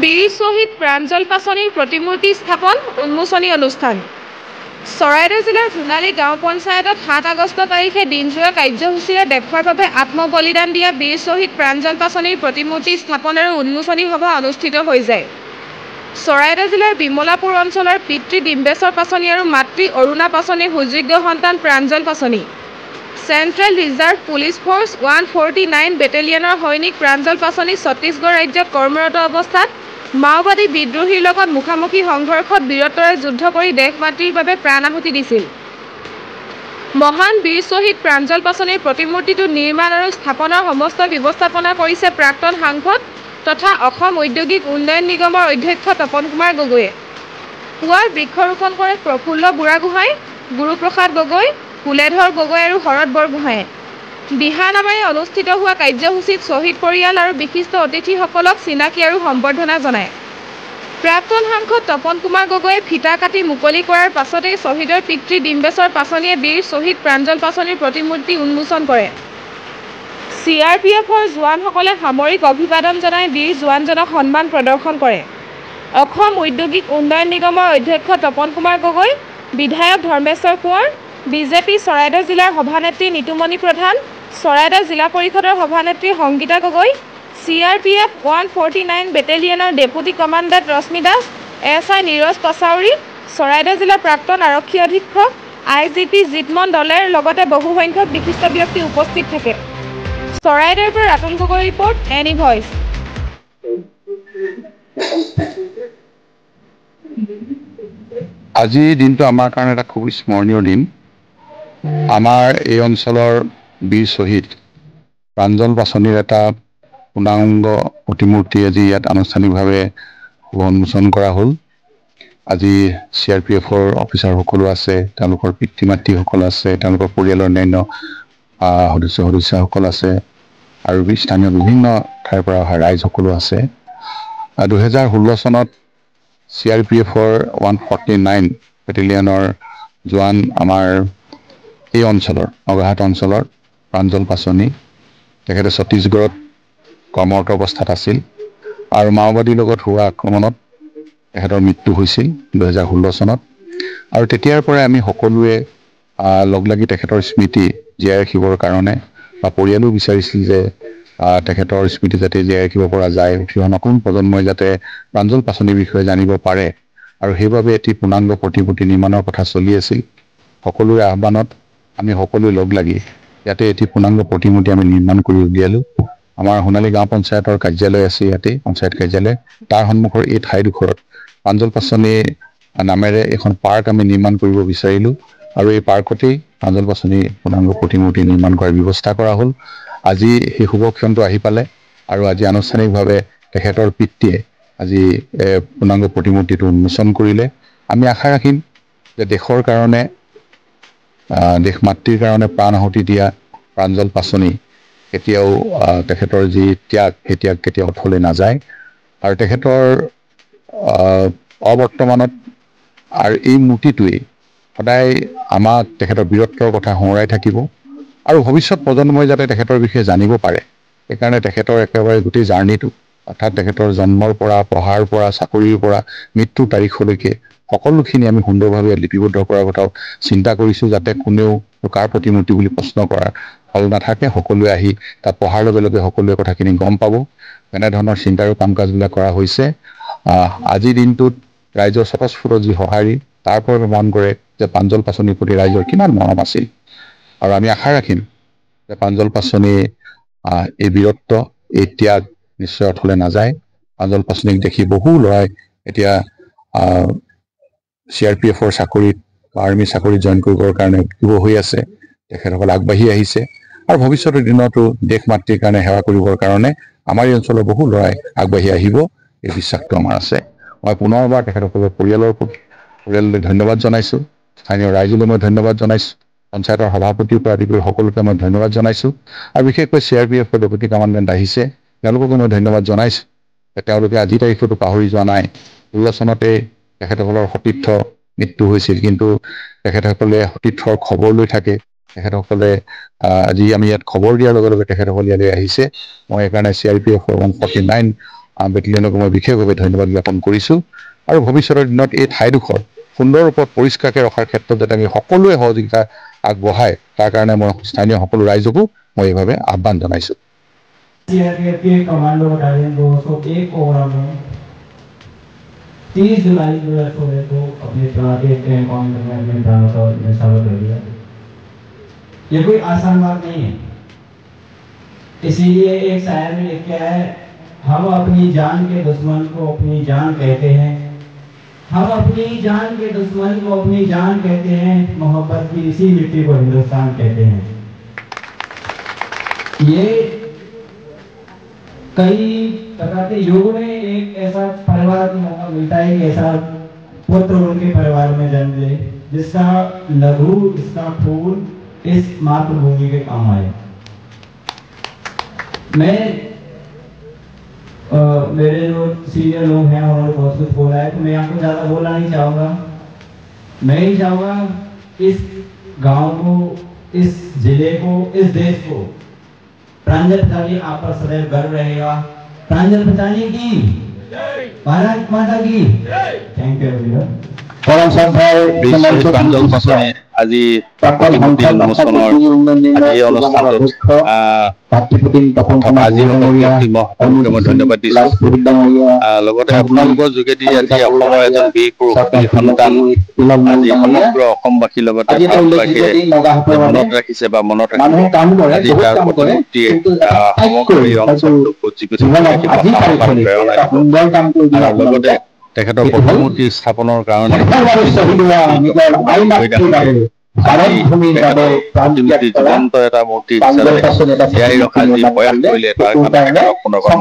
বীৰ শ্বহীদ প্ৰাঞ্জল পাছনিৰ প্ৰতিমূৰ্তি স্থাপন উন্মোচনী অনুষ্ঠান। চৰাইদেউ জিলাৰ ধুনালী গাঁও পঞ্চায়তত ৭ আগষ্ট তাৰিখে দিনজোৰা কাৰ্যসূচীৰে দেশৰ বাবে আত্মবলিদান দিয়া বীৰ শ্বহীদ প্ৰাঞ্জল পাছনিৰ প্ৰতিমূৰ্তি স্থাপন আৰু উন্মোচনী সভা অনুষ্ঠিত হৈ যায়। চৰাইদেউ জিলাৰ বিমলাপুৰ অঞ্চলৰ পিতৃ ডিম্বেশ্বৰ পাছনি আৰু মাতৃ অৰুণা পাছনিৰ সুযোগ্য সন্তান Pranjal Pachni. Central reserve police force 149 বেটেলিয়নৰ সৈনিক প্ৰাঞ্জল পাছনি ছত্তীশগড় ৰাজ্যত কৰ্মৰত অৱস্থাত মাওবাদী বিদ্ৰোহীৰ লগত মুখামুখি সংঘৰ্ষত বীৰত্বৰে যুদ্ধ কৰি দেশ মাতৃৰ বাবে প্ৰাণ আহুতি দিছিল। মহান বীৰ শ্বহীদ প্ৰাঞ্জল পাছনিৰ প্ৰতিমূৰ্তিটো নিৰ্মাণ আৰু স্থাপনৰ সমস্ত ব্যৱস্থাপনা কৰিছে প্ৰাক্তন সাংসদ তথা অসম ঔদ্যোগিক উন্নয়ন নিগমৰ অধ্যক্ষ তপন কুমাৰ গগৈয়ে। পুৱাৰ বৃক্ষৰোপণ কৰে প্ৰফুল্ল বুঢ়াগোহাঁই, গুৰুপ্ৰসাদ গগৈ, কুলেধৰ গগৈ আৰু শৰৎ বৰগোহাঁয়ে। দিহানামেৰে অনুষ্ঠিত হোৱা কাৰ্যসূচীত শ্বহীদ পৰিয়াল আৰু বিশিষ্ট অতিথিসকলক চিনাকি আৰু সম্বৰ্ধনা জনায়। প্ৰাক্তন সাংসদ তপন কুমাৰ গগৈয়ে ফিতা কাটি মুকলি কৰাৰ পাছতেই শ্বহীদৰ পিতৃ ডিম্বেশ্বৰ পাছনিয়ে বীৰ শ্বহীদ প্ৰাঞ্জল পাছনিৰ প্ৰতিমূৰ্তি উন্মোচন কৰে। CRPFৰ জোৱানসকলে সামৰিক অভিবাদন জনাই বীৰ জোৱানজনক সন্মান প্ৰদৰ্শন কৰে। অসম ঔদ্যোগিক উন্নয়ন নিগমৰ অধ্যক্ষ তপন কুমাৰ গগৈ, বিধায়ক ধৰ্মেশ্বৰ কোঁৱৰ, বিজেপি চৰাইদেউ জিলাৰ সভানেত্ৰী নিতুমণি প্ৰধান, চৰাইদেউ জিলা পৰিষদৰ সভানেত্ৰী সংগীতা গগৈ, CRPF 149 বেটেলিয়নৰ ডেপুটি কমাণ্ডাণ্ট ৰশ্মি দাস, SI নীৰজ পাছাউৰী, চৰাইদেউ জিলা প্ৰাক্তন আৰক্ষী অধীক্ষক IGP জিতমন দলেৰ লগতে বহুসংখ্যক বিশিষ্ট ব্যক্তি উপস্থিত থাকে। চৰাইদেউৰ পৰা Ratul Gogoi report, any voice. আজিৰ দিনটো আমাৰ কাৰণে এটা খুব স্মৰণীয় দিন। আমাৰ এই অঞ্চলৰ বীৰ শ্বহীদ প্ৰাঞ্জল পাছনিৰ এটা পূৰ্ণাংগ প্ৰতিমূৰ্তি আজি ইয়াত আনুষ্ঠানিকভাৱে উন্মোচন কৰা হ'ল। আজি CRPFৰ অফিচাৰসকলো আছে, তেওঁলোকৰ পিতৃ মাতৃসকল আছে, তেওঁলোকৰ পৰিয়ালৰ অন্যান্য সদস্যসকল আছে আৰু স্থানীয় বিভিন্ন ঠাইৰ পৰা অহা ৰাইজসকলো আছে। 2016 চনত CRPFৰ 149 বেটেলিয়নৰ জোৱান আমাৰ এই অঞ্চলৰ নগাহাট অঞ্চলৰ প্ৰাঞ্জল পাছনি, তেখেতে ছত্তীশগড়ত কৰ্মৰত অৱস্থাত আছিল আৰু মাওবাদীৰ লগত হোৱা আক্ৰমণত তেখেতৰ মৃত্যু হৈছিল 2016 চনত। আৰু তেতিয়াৰ পৰাই আমি সকলোৱে লগ লাগি তেখেতৰ স্মৃতি জীয়াই ৰাখিবৰ কাৰণে বা পৰিয়ালো বিচাৰিছিল যে তেখেতৰ স্মৃতি যাতে জীয়াই ৰাখিব পৰা যায়, উঠি অহা নতুন প্ৰজন্মই যাতে প্ৰাঞ্জল পাছনিৰ বিষয়ে জানিব পাৰে, আৰু সেইবাবে এটি পূৰ্ণাংগ প্ৰতিমূৰ্তি নিৰ্মাণৰ কথা চলি আছিল। সকলোৰে আহ্বানত আমি সকলোৱে লগ লাগি ইয়াতে এটি পূৰ্ণাংগ প্ৰতিমূৰ্তি আমি নিৰ্মাণ কৰি উলিয়ালোঁ। আমাৰ সোণালী গাঁও পঞ্চায়তৰ কাৰ্যালয় আছে ইয়াতে, পঞ্চায়ত কাৰ্যালয়, তাৰ সন্মুখৰ এই ঠাইডোখৰত প্ৰাঞ্জল পাছনি নামেৰে এখন পাৰ্ক আমি নিৰ্মাণ কৰিব বিচাৰিলোঁ আৰু এই পাৰ্কতেই প্ৰাঞ্জল পাছনিৰ পূৰ্ণাংগ প্ৰতিমূৰ্তি নিৰ্মাণ কৰাৰ ব্যৱস্থা কৰা হ'ল। আজি সেই শুভক্ষণটো আহি পালে আৰু আজি আনুষ্ঠানিকভাৱে তেখেতৰ পিতৃয়ে আজি পূৰ্ণাংগ প্ৰতিমূৰ্তিটো উন্মোচন কৰিলে। আমি আশা ৰাখিম যে দেশৰ কাৰণে, দেশ মাতৃৰ কাৰণে প্ৰাণ আহুতি দিয়া প্ৰাঞ্জল পাছনি কেতিয়াও তেখেতৰ যি ত্যাগ, সেই ত্যাগ কেতিয়াও অথলে নাযায় আৰু তেখেতৰ অবৰ্তমানত আৰু এই মূৰ্তিটোৱেই সদায় আমাক তেখেতৰ বীৰত্বৰ কথা সোঁৱৰাই থাকিব আৰু ভৱিষ্যত প্ৰজন্মই যাতে তেখেতৰ বিষয়ে জানিব পাৰে, সেইকাৰণে তেখেতৰ একেবাৰে গোটেই জাৰ্ণিটো, অৰ্থাৎ তেখেতৰ জন্মৰ পৰা, পঢ়াৰ পৰা, চাকৰিৰ পৰা মৃত্যুৰ তাৰিখলৈকে সকলোখিনি আমি সুন্দৰভাৱে লিপিবদ্ধ কৰাৰ কথাও চিন্তা কৰিছোঁ, যাতে কোনেও কাৰ প্ৰতিমূৰ্তি বুলি প্ৰশ্ন কৰাৰ ফল নাথাকে। সকলোৱে আহি তাত পঢ়াৰ লগে লগে সকলোৱে কথাখিনি গম পাব। এনেধৰণৰ চিন্তাৰো কাম কাজবিলাক কৰা হৈছে। আজিৰ দিনটোত ৰাইজৰ স্বতঃস্ফূৰ্ত যি সঁহাৰি, তাৰ পৰা প্ৰমাণ কৰে যে প্ৰাঞ্জল পাছনিৰ প্ৰতি ৰাইজৰ কিমান মৰম আছিল। আৰু আমি আশা ৰাখিম যে প্ৰাঞ্জল পাছনিৰ এই বীৰত্ব, এই ত্যাগ নিশ্চয় অথলে নাযায়। প্ৰাঞ্জল পাছনিক দেখি বহু ল'ৰাই এতিয়া CRPFৰ চাকৰিত বা আৰ্মি চাকৰিত জইন কৰিবৰ কাৰণে উদ্যোগ হৈ আছে। তেখেতসকল আগবাঢ়ি আহিছে আৰু ভৱিষ্যতৰ দিনতো দেশ মাতৃৰ কাৰণে সেৱা কৰিবৰ কাৰণে আমাৰ এই অঞ্চলৰ বহু ল'ৰাই আগবাঢ়ি আহিব, এই বিশ্বাসটো আমাৰ আছে। মই পুনৰবাৰ তেখেতসকলৰ পৰিয়াললৈ ধন্যবাদ জনাইছোঁ, স্থানীয় ৰাইজলৈ মই ধন্যবাদ জনাইছোঁ, পঞ্চায়তৰ সভাপতিৰ পৰা আদি কৰি সকলোকে মই ধন্যবাদ জনাইছোঁ আৰু বিশেষকৈ CRPFৰ ডেপুটি কমাণ্ডেণ্ট আহিছে, তেওঁলোককো মই ধন্যবাদ জনাইছোঁ যে তেওঁলোকে আজিৰ তাৰিখতো পাহৰি যোৱা নাই। 16 চনতে তেখেতসকলৰ সতীৰ্থ মৃত্যু হৈছিল, কিন্তু তেখেতসকলে সতীৰ্থৰ খবৰ লৈ থাকে। তেখেতসকলে আজি আমি ইয়াত খবৰ দিয়াৰ লগে লগে তেখেতসকল ইয়ালৈ আহিছে। মই সেইকাৰণে CRPFৰ 149 বেটেলিয়নক মই বিশেষভাৱে ধন্যবাদ জ্ঞাপন কৰিছোঁ আৰু ভৱিষ্যতৰ দিনত এই ঠাইডোখৰ সুন্দৰ ৰূপত পৰিষ্কাৰকৈ ৰখাৰ ক্ষেত্ৰত যাতে আমি সকলোৱে সহযোগিতা আগবঢ়ায় তাৰ কাৰণে মই স্থানীয় সকলো ৰাইজকো মই এইভাৱে আহ্বান জনাইছোঁ। सीआरपीएफ के कमांडो बटालियन 201 कोबरा में 30 जुलाई 2016 को अपने तैनाती कमांडो में अपने प्राणों का न्यौछावर कर दिया। ये कोई आसान बात नहीं है, इसीलिए एक शायर ने लिखा है, हम अपनी जान के दुश्मन को अपनी जान कहते हैं, हम अपनी जान के दुश्मन को अपनी जान कहते हैं, मोहब्बत की इसी मिट्टी को हिंदुस्तान कहते हैं। ये कई प्रकार के युग में एक ऐसा परिवार को मौका मिलता है कि ऐसा पुत्र उनके परिवार में जन्म ले जिसका लहू इसका खून इस मातृभूमि के काम आए। मैं मेरे जो सीनियर लोग हैं उन्होंने बहुत कुछ बोला है तो मैं आपको ज्यादा बोलना नहीं चाहूंगा। मैं ही चाहूंगा इस गांव को, इस जिले को, इस देश को प्रांजल पिताजी आप पर सदैव गर्व रहेगा। प्रांजल पिताजी की भारत माता की थैंक यू एवरीवन। परम श्रद्धार प्रांजल पासवाনে আজি প্ৰতিমূৰ্তি উন্মোচনৰ এই অনুষ্ঠানত আজি মই ধন্যবাদ দিছোঁ। লগতে আপোনালোকৰ যোগেদি আজি অসমৰ এজন বীৰ পুৰুষ সন্তান আজি সমগ্ৰ অসমবাসীৰ লগতে ভাৰতবাসীয়ে মনত ৰাখিছে বা মনত ৰাখিব আজি তাৰ প্ৰতিমূৰ্তি সমগ্ৰ এই অঞ্চলটোক উজ্জীৱিত লগতে তেখেতৰ প্ৰতিমূৰ্তি স্থাপনৰ কাৰণে জীৱন্ত এটা মূৰ্তি হিচাপে জীয়াই ৰখা যি প্ৰয়াস কৰিলে তাৰ কাৰণে পুনৰবাৰ